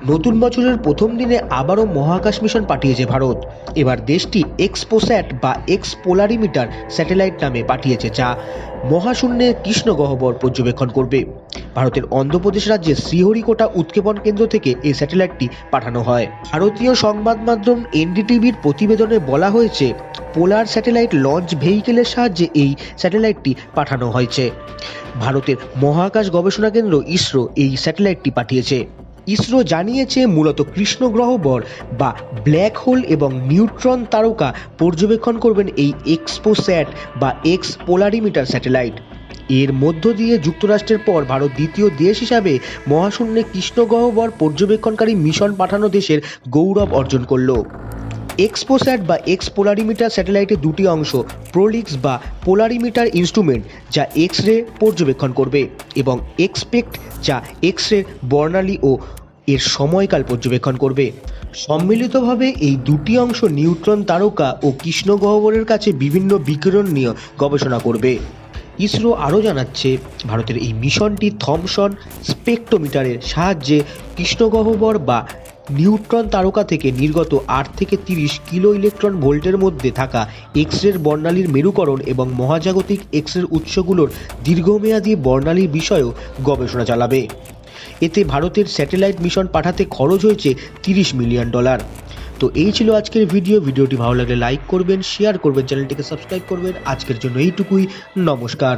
নতুন বছরের প্রথম দিনে আবারও মহাকাশ মিশন পাঠিয়েছে ভারত। এবার দেশটি এক্সপোস্যাট বা এক্সপোলারিমিটার স্যাটেলাইট নামে পাঠিয়েছে, যা মহাশূন্যে কৃষ্ণ গহ্বর পর্যবেক্ষণ করবে। ভারতের অন্ধ্রপ্রদেশ রাজ্যের শ্রীহরিকোটা উৎক্ষেপণ কেন্দ্র থেকে এই স্যাটেলাইটটি পাঠানো হয়। ভারতীয় সংবাদ মাধ্যম এনডিটিভির প্রতিবেদনে বলা হয়েছে, পোলার স্যাটেলাইট লঞ্চ ভেহিকেলের সাহায্যে এই স্যাটেলাইটটি পাঠানো হয়েছে। ভারতের মহাকাশ গবেষণা কেন্দ্র ইসরো এই স্যাটেলাইটটি পাঠিয়েছে। ইসরো জানিয়েছে, মূলত কৃষ্ণ গহ্বর বা ব্ল্যাক হোল এবং নিউট্রন তারকা পর্যবেক্ষণ করবেন এই এক্সপোস্যাট বা এক্সপোলারিমিটার স্যাটেলাইট। এর মধ্য দিয়ে যুক্তরাষ্ট্রের পর ভারত দ্বিতীয় দেশ হিসাবে মহাশূন্যে কৃষ্ণ গহ্বর পর্যবেক্ষণকারী মিশন পাঠানো দেশের গৌরব অর্জন করল। এক্সপোস্যাট বা এক্সপোলারিমিটার স্যাটেলাইটের দুটি অংশ, প্রোলিক্স বা পোলারিমিটার ইনস্ট্রুমেন্ট যা এক্স রে পর্যবেক্ষণ করবে, এবং এক্সপেক্ট যা এক্স রে বর্ণালী ও এর সময়কাল পর্যবেক্ষণ করবে। সম্মিলিতভাবে এই দুটি অংশ নিউট্রন তারকা ও কৃষ্ণ গহ্বরের কাছে বিভিন্ন বিকিরণ নিয়ে গবেষণা করবে। ইসরো আরও জানাচ্ছে, ভারতের এই মিশনটি থমসন স্পেকট্রোমিটারের সাহায্যে কৃষ্ণ গহ্বর বা নিউট্রন তারকা থেকে নির্গত 8 থেকে 30 কিলো ইলেকট্রন ভোল্টের মধ্যে থাকা এক্স রের বর্ণালীর মেরুকরণ এবং মহাজাগতিক এক্স রের উৎসগুলোর দীর্ঘমেয়াদী বর্ণালীর বিষয়েও গবেষণা চালাবে। এতে ভারতের স্যাটেলাইট মিশন পাঠাতে খরচ হয়েছে $30 মিলিয়ন। তো এই ছিল আজকের ভিডিওটি ভালো লাগলে লাইক করবেন, শেয়ার করবেন, চ্যানেলটিকে সাবস্ক্রাইব করবেন। আজকের জন্য এইটুকুই, নমস্কার।